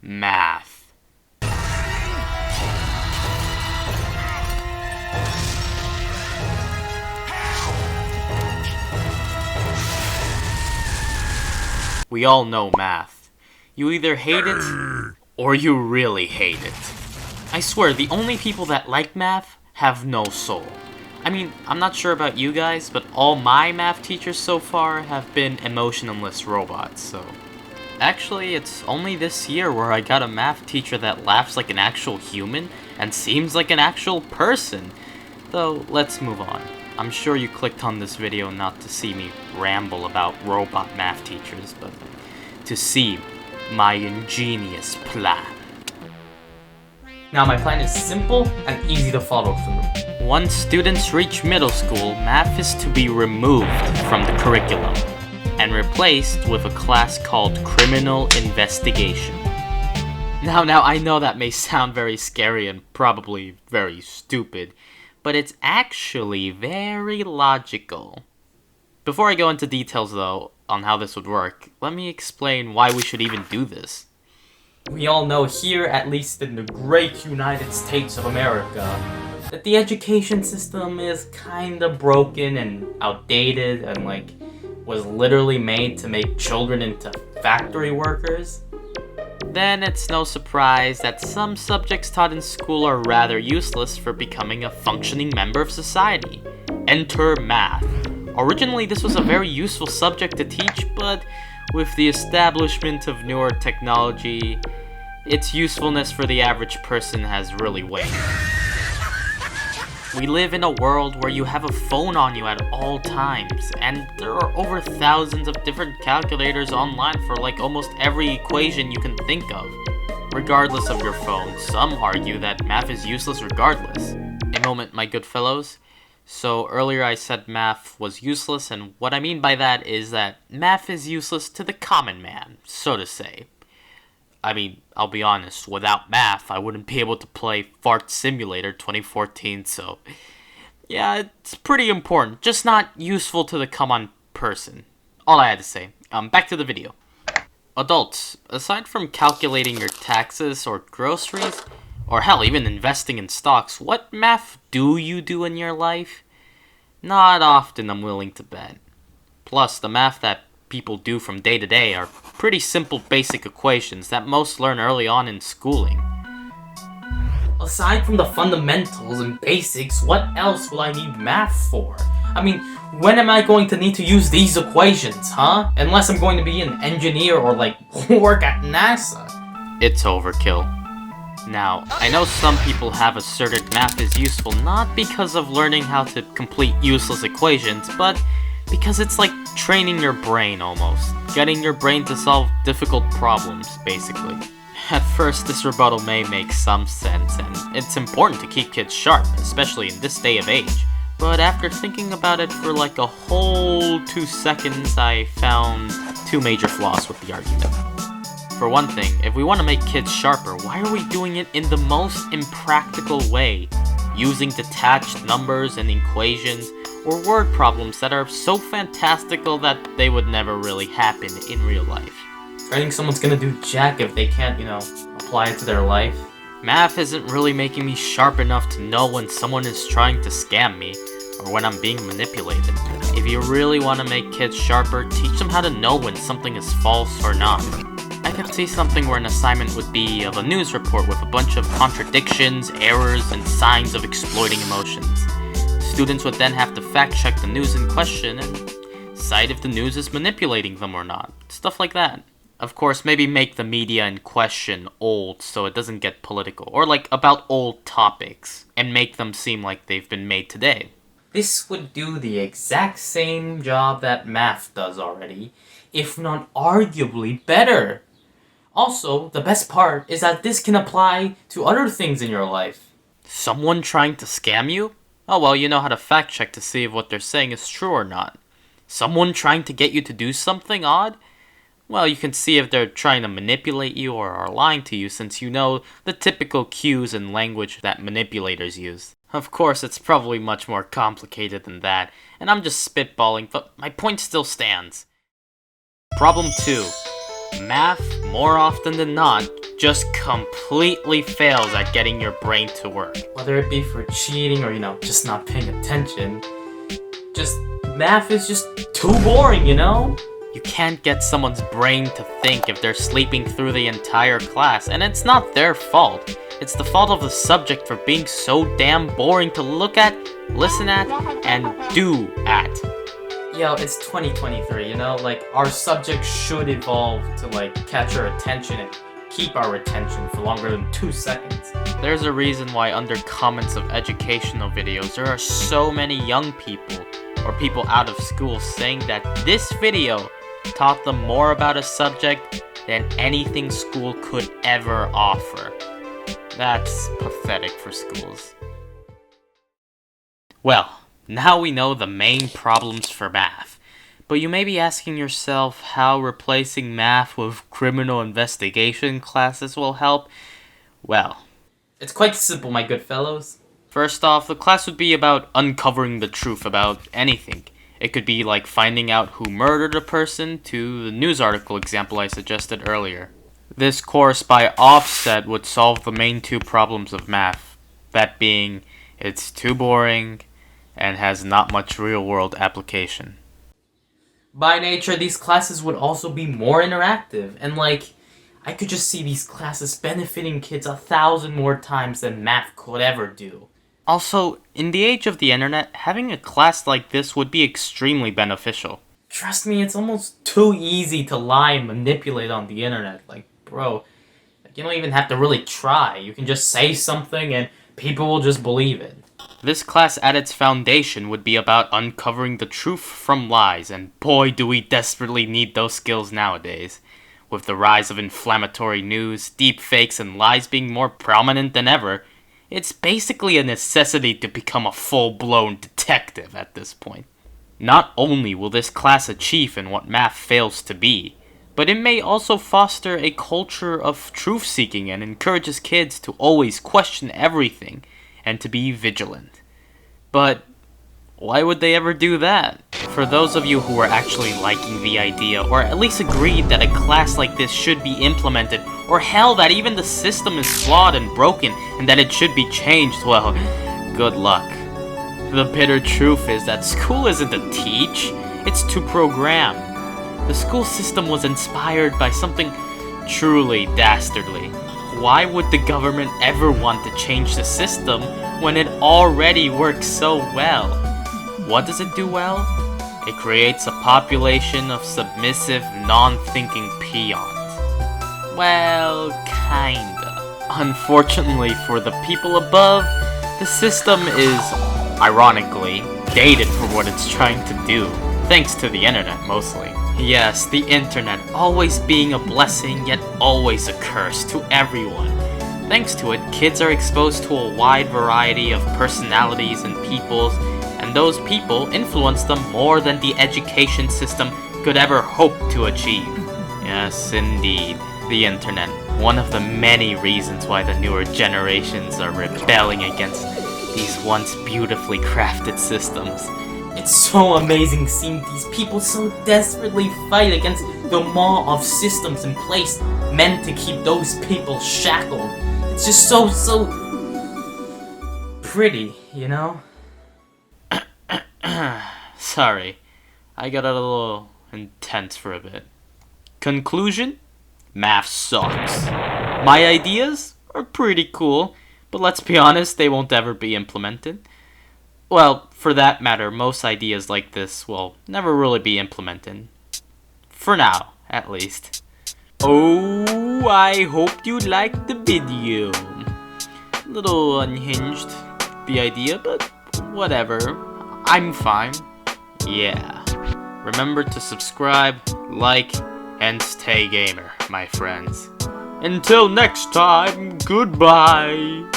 math. We all know math. You either hate it, or you really hate it. I swear, the only people that like math have no soul. I mean, I'm not sure about you guys, but all my math teachers so far have been emotionless robots, so... Actually, it's only this year where I got a math teacher that laughs like an actual human and seems like an actual person. Though, let's move on. I'm sure you clicked on this video not to see me ramble about robot math teachers, but to see my ingenious plan. Now, my plan is simple and easy to follow through. Once students reach middle school, math is to be removed from the curriculum and replaced with a class called Criminal Investigation. Now, I know that may sound very scary and probably very stupid, but it's actually very logical. Before I go into details, though, on how this would work, let me explain why we should even do this. We all know here, at least in the great United States of America, that the education system is kinda broken and outdated and, was literally made to make children into factory workers. Then it's no surprise that some subjects taught in school are rather useless for becoming a functioning member of society. Enter math. Originally, this was a very useful subject to teach, but with the establishment of newer technology, its usefulness for the average person has really waned. We live in a world where you have a phone on you at all times, and there are over thousands of different calculators online for almost every equation you can think of. Regardless of your phone, some argue that math is useless regardless. A moment, my good fellows. So earlier I said math was useless, and what I mean by that is that math is useless to the common man, so to say. I mean, I'll be honest, without math, I wouldn't be able to play Fart Simulator 2014, so... Yeah, it's pretty important, just not useful to the common person. All I had to say. Back to the video. Adults, aside from calculating your taxes or groceries, or hell, even investing in stocks, what math do you do in your life? Not often, I'm willing to bet. Plus, the math that people do from day to day are pretty simple basic equations that most learn early on in schooling. Aside from the fundamentals and basics, what else will I need math for? I mean, when am I going to need to use these equations, huh? Unless I'm going to be an engineer or work at NASA. It's overkill. Now, I know some people have asserted math is useful not because of learning how to complete useless equations, but because it's like training your brain almost. Getting your brain to solve difficult problems, basically. At first, this rebuttal may make some sense, and it's important to keep kids sharp, especially in this day of age. But after thinking about it for a whole 2 seconds, I found two major flaws with the argument. For one thing, if we want to make kids sharper, why are we doing it in the most impractical way? Using detached numbers and equations, or word problems that are so fantastical that they would never really happen in real life. Training someone's gonna do jack if they can't, apply it to their life. Math isn't really making me sharp enough to know when someone is trying to scam me, or when I'm being manipulated. If you really want to make kids sharper, teach them how to know when something is false or not. I could see something where an assignment would be of a news report with a bunch of contradictions, errors, and signs of exploiting emotions. Students would then have to fact-check the news in question and decide if the news is manipulating them or not. Stuff like that. Of course, maybe make the media in question old so it doesn't get political, or about old topics, and make them seem like they've been made today. This would do the exact same job that math does already, if not arguably better. Also, the best part is that this can apply to other things in your life. Someone trying to scam you? Oh well, you know how to fact check to see if what they're saying is true or not. Someone trying to get you to do something odd? Well, you can see if they're trying to manipulate you or are lying to you since you know the typical cues and language that manipulators use. Of course, it's probably much more complicated than that, and I'm just spitballing, but my point still stands. Problem 2. Math, more often than not, just completely fails at getting your brain to work. Whether it be for cheating or, just not paying attention, math is just too boring, You can't get someone's brain to think if they're sleeping through the entire class, and it's not their fault. It's the fault of the subject for being so damn boring to look at, listen at, and do at. Yo, it's 2023, our subject should evolve to, catch our attention and keep our attention for longer than 2 seconds. There's a reason why under comments of educational videos, there are so many young people or people out of school saying that this video taught them more about a subject than anything school could ever offer. That's pathetic for schools. Well, now we know the main problems for math. But you may be asking yourself how replacing math with criminal investigation classes will help. Well, it's quite simple, my good fellows. First off, the class would be about uncovering the truth about anything. It could be like finding out who murdered a person to the news article example I suggested earlier. This course by offset would solve the main 2 problems of math. That being, it's too boring and has not much real-world application. By nature, these classes would also be more interactive, and I could just see these classes benefiting kids 1,000 more times than math could ever do. Also, in the age of the internet, having a class like this would be extremely beneficial. Trust me, it's almost too easy to lie and manipulate on the internet. Bro, you don't even have to really try. You can just say something and people will just believe it. This class at its foundation would be about uncovering the truth from lies, and boy do we desperately need those skills nowadays. With the rise of inflammatory news, deepfakes, and lies being more prominent than ever, it's basically a necessity to become a full-blown detective at this point. Not only will this class achieve in what math fails to be, but it may also foster a culture of truth-seeking and encourages kids to always question everything and to be vigilant. But why would they ever do that? For those of you who are actually liking the idea, or at least agreed that a class like this should be implemented, or hell, that even the system is flawed and broken and that it should be changed, well, good luck. The bitter truth is that school isn't to teach, it's to program. The school system was inspired by something truly dastardly. Why would the government ever want to change the system when it already works so well? What does it do well? It creates a population of submissive, non-thinking peons. Well, kinda. Unfortunately for the people above, the system is, ironically, dated for what it's trying to do, thanks to the internet mostly. Yes, the internet, always being a blessing yet always a curse to everyone. Thanks to it, kids are exposed to a wide variety of personalities and peoples, and those people influence them more than the education system could ever hope to achieve. Yes, indeed, the internet, one of the many reasons why the newer generations are rebelling against these once beautifully crafted systems. It's so amazing seeing these people so desperately fight against the maw of systems in place meant to keep those people shackled. It's just so pretty, Sorry, I got a little intense for a bit. Conclusion? Math sucks. My ideas are pretty cool, but let's be honest, they won't ever be implemented. Well, for that matter, most ideas like this will never really be implemented. For now, at least. Oh, I hope you liked the video. Little unhinged, the idea, but whatever. I'm fine. Yeah. Remember to subscribe, like, and stay gamer, my friends. Until next time, goodbye.